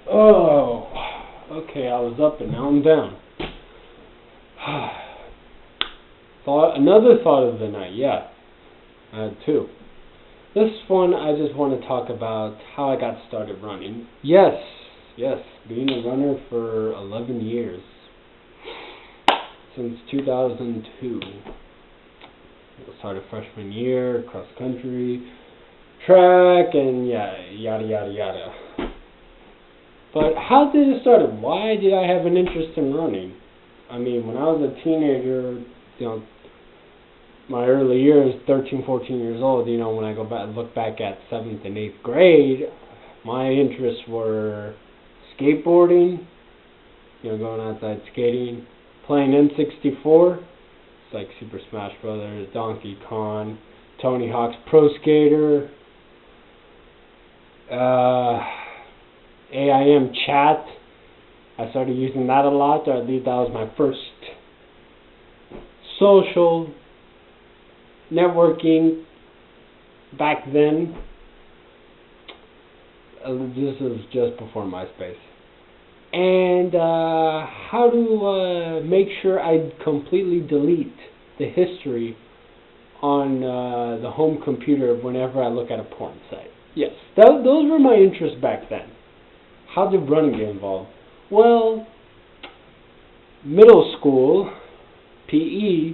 Oh, okay, I was up and now I'm down. Another thought of the night, yeah. I had two. This one, I just want to talk about how I got started running. Yes, being a runner for 11 years. Since 2002. I started freshman year, cross country, track, and yeah, yada yada yada. But how did it start? Why did I have an interest in running? I mean, when I was a teenager, my early years, 13, 14 years old, when I look back at 7th and 8th grade, my interests were skateboarding, going outside skating, playing N64, it's like Super Smash Brothers, Donkey Kong, Tony Hawk's Pro Skater, AIM chat. I started using that a lot, or at least that was my first social networking back then. This was just before MySpace. And how to make sure I completely delete the history on the home computer whenever I look at a porn site. Yes, those were my interests back then. How did running get involved? Well, middle school, PE,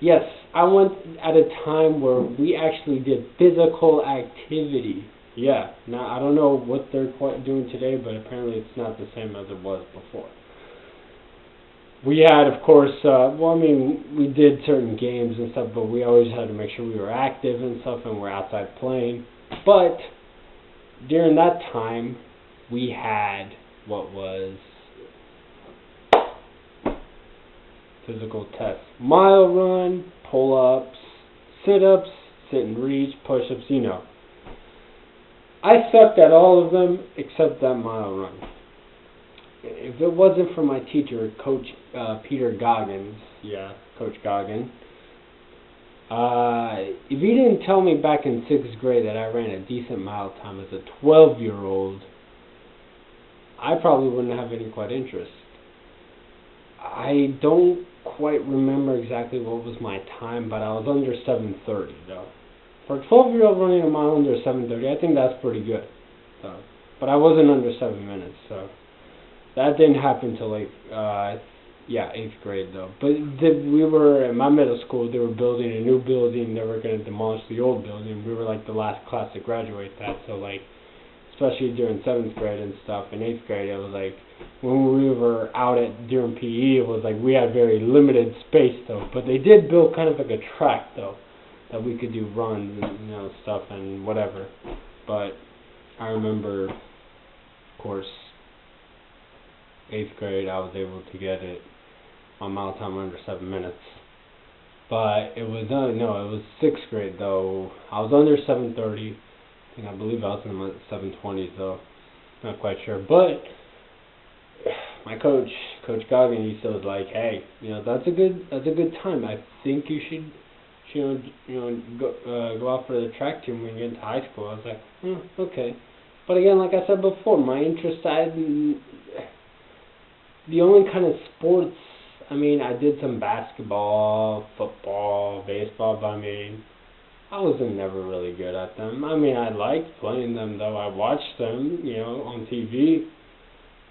yes, I went at a time where we actually did physical activity. Yeah, now I don't know what they're doing today, but apparently it's not the same as it was before. We had, of course, we did certain games and stuff, but we always had to make sure we were active and stuff and we're outside playing. But during that time, we had what was physical tests. Mile run, pull-ups, sit-ups, sit and reach, push-ups, I sucked at all of them except that mile run. If it wasn't for my teacher, Coach Peter Goggins, Coach Goggins, if he didn't tell me back in 6th grade that I ran a decent mile time as a 12-year-old, I probably wouldn't have any quite interest. I don't quite remember exactly what was my time, but I was under 7:30 though. For a 12-year-old running a mile under 7:30, I think that's pretty good. But I wasn't under 7 minutes, so that didn't happen till 8th grade though. But we were in my middle school. They were building a new building. They were going to demolish the old building. We were like the last class to graduate that. So especially during 7th grade and stuff, in 8th grade, it was like when we were out during PE, it was like we had very limited space though. But they did build kind of like a track though, that we could do runs and stuff and whatever. But I remember, of course, 8th grade I was able to get it on mile time under 7 minutes. But it was it was 6th grade though. I was under 7:30. I believe I was in the 7:20s though. Not quite sure. But my Coach Goggins, he still was like, hey, that's a good time. I think you should go out for the track team when you get into high school. I was like, okay. But again, like I said before, my interest the only kind of sports, I did some basketball, football, baseball, but I wasn't never really good at them. I liked playing them though. I watched them, on TV,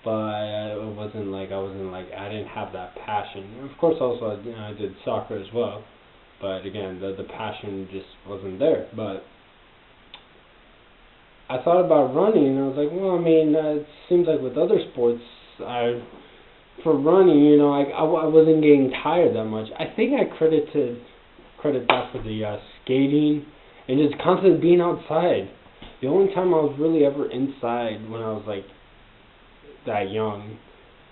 but it wasn't like I didn't have that passion. Of course, also I did soccer as well. But again, the passion just wasn't there. But I thought about running, and I was like, well, it seems like with other sports, for running, I wasn't getting tired that much. I think I credit that for the skating and just constantly being outside. The only time I was really ever inside when I was that young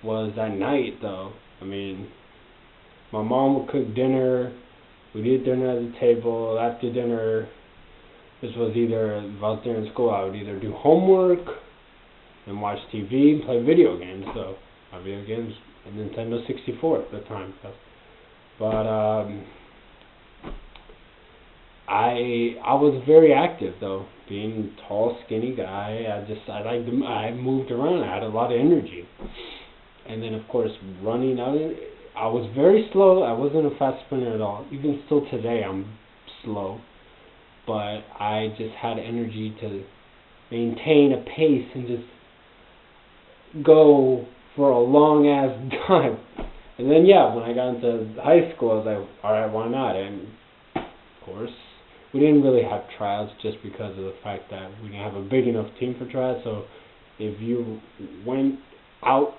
was at night, though. My mom would cook dinner. We'd eat dinner at the table. After dinner, this was either, if I was there in school, I would either do homework and watch TV and play video games. So, my video games, a Nintendo 64 at the time. But, I was very active though, being a tall, skinny guy. I moved around. I had a lot of energy, and then of course running out. I was very slow. I wasn't a fast sprinter at all. Even still today, I'm slow, but I just had energy to maintain a pace and just go for a long ass time. And then yeah, when I got into high school, I was like, all right, why not? And of course, we didn't really have tryouts just because of the fact that we didn't have a big enough team for tryouts. So if you went out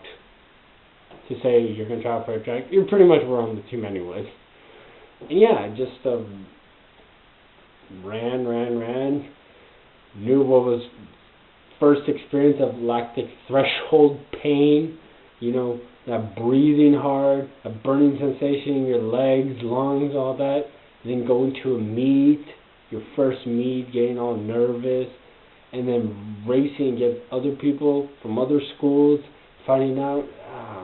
to say you're gonna try out for a track, you pretty much were on the team anyways. And yeah, I just ran. Knew what was first experience of lactic threshold pain, that breathing hard, a burning sensation in your legs, lungs, all that. And then going to a meet, your first meet, getting all nervous, and then racing against other people from other schools, finding out,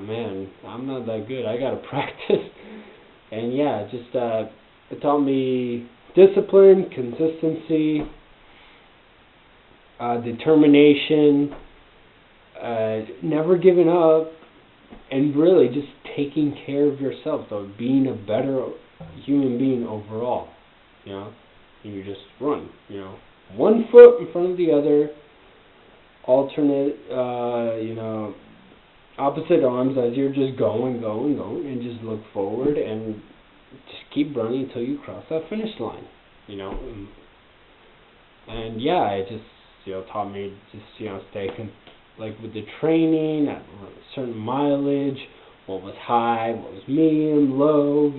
man, I'm not that good. I gotta practice. And yeah, it taught me discipline, consistency, determination, never giving up, and really just taking care of yourself, though, being a better human being overall. And you just run, one foot in front of the other, alternate, opposite arms as you're just going, and just look forward and just keep running until you cross that finish line, And yeah, it just, taught me just, stay with the training at a certain mileage, what was high, what was medium, low,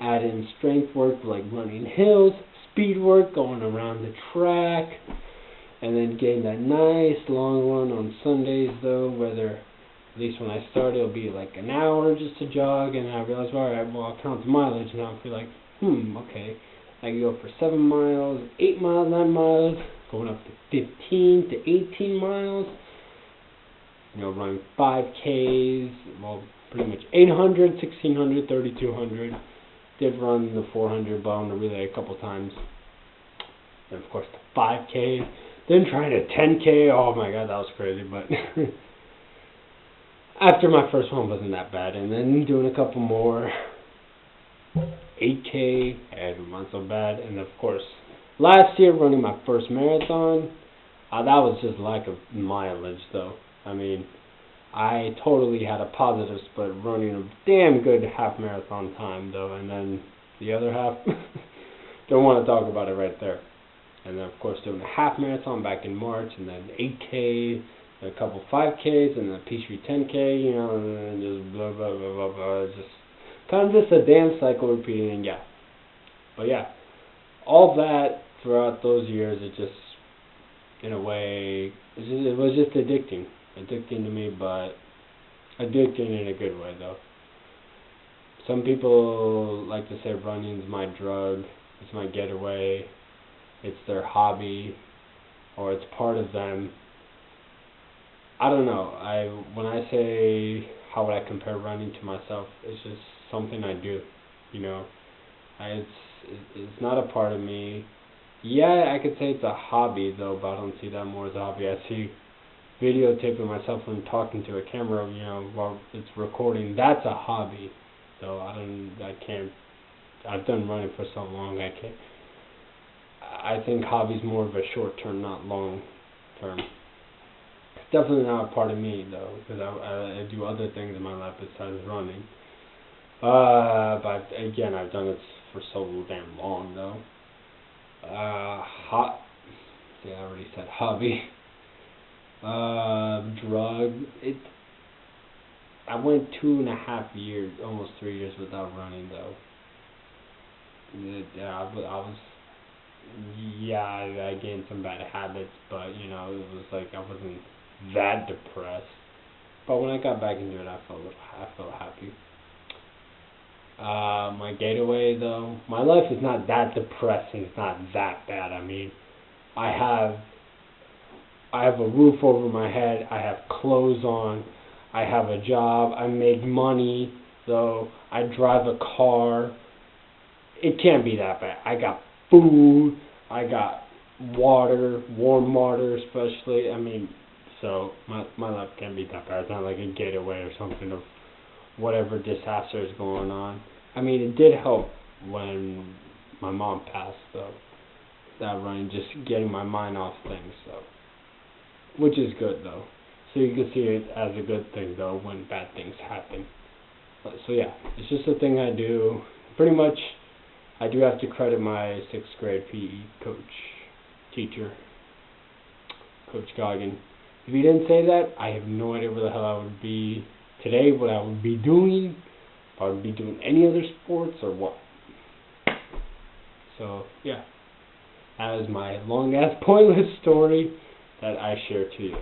add in strength work like running hills, speed work, going around the track, and then getting that nice long run on Sundays though, whether, at least when I started, it'll be like an hour just to jog, and I realized, alright, well, I'll count the mileage, and I'll feel like, okay, I can go for 7 miles, 8 miles, 9 miles, going up to 15 to 18 miles, running 5Ks, well, pretty much 800, 1600, 3200. Did run the 400 bar on the relay a couple times. And of course the 5Ks. Then trying a 10K. Oh my god, that was crazy. But after my first one wasn't that bad. And then doing a couple more. 8K. And not so bad. And of course, last year running my first marathon. That was just lack of mileage though. I mean, I totally had a positive split running a damn good half marathon time though, and then the other half, don't want to talk about it right there. And then of course doing a half marathon back in March, and then 8K, and a couple 5Ks, and a Peachtree 10K, and then just blah blah blah blah blah. It's just kind of just a damn cycle repeating, and yeah. But yeah, all that throughout those years, it just, in a way, it was just addicting to me, but addicting in a good way though. Some people like to say running's my drug, it's my getaway, it's their hobby, or it's part of them. I don't know. When I say how would I compare running to myself, it's just something I do. It's not a part of me. Yeah, I could say it's a hobby though, but I don't see that more as a hobby. I see videotaping myself and talking to a camera, while it's recording. That's a hobby. So I've done running for so long, I think hobby's more of a short term, not long term. It's definitely not a part of me though, because I do other things in my life besides running. But again, I've done it for so damn long though. See, I already said hobby. Drug. I went 2.5 years, almost 3 years without running though. I gained some bad habits, but it was like I wasn't that depressed. But when I got back into it, I felt happy. My getaway though, my life is not that depressing. It's not that bad. I mean, I have a roof over my head, I have clothes on, I have a job, I make money, so I drive a car. It can't be that bad. I got food, I got water, warm water especially. I mean, so my life can't be that bad. It's not like a getaway or something of whatever disaster is going on. I mean, it did help when my mom passed, though. That running, just getting my mind off things, so which is good though. So you can see it as a good thing though when bad things happen. So yeah, it's just a thing I do. Pretty much, I do have to credit my sixth grade PE teacher, Coach Goggin. If he didn't say that, I have no idea where the hell I would be today, what I would be doing, if I would be doing any other sports or what. So yeah, that is my long ass pointless story that I share to you.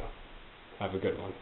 Have a good one.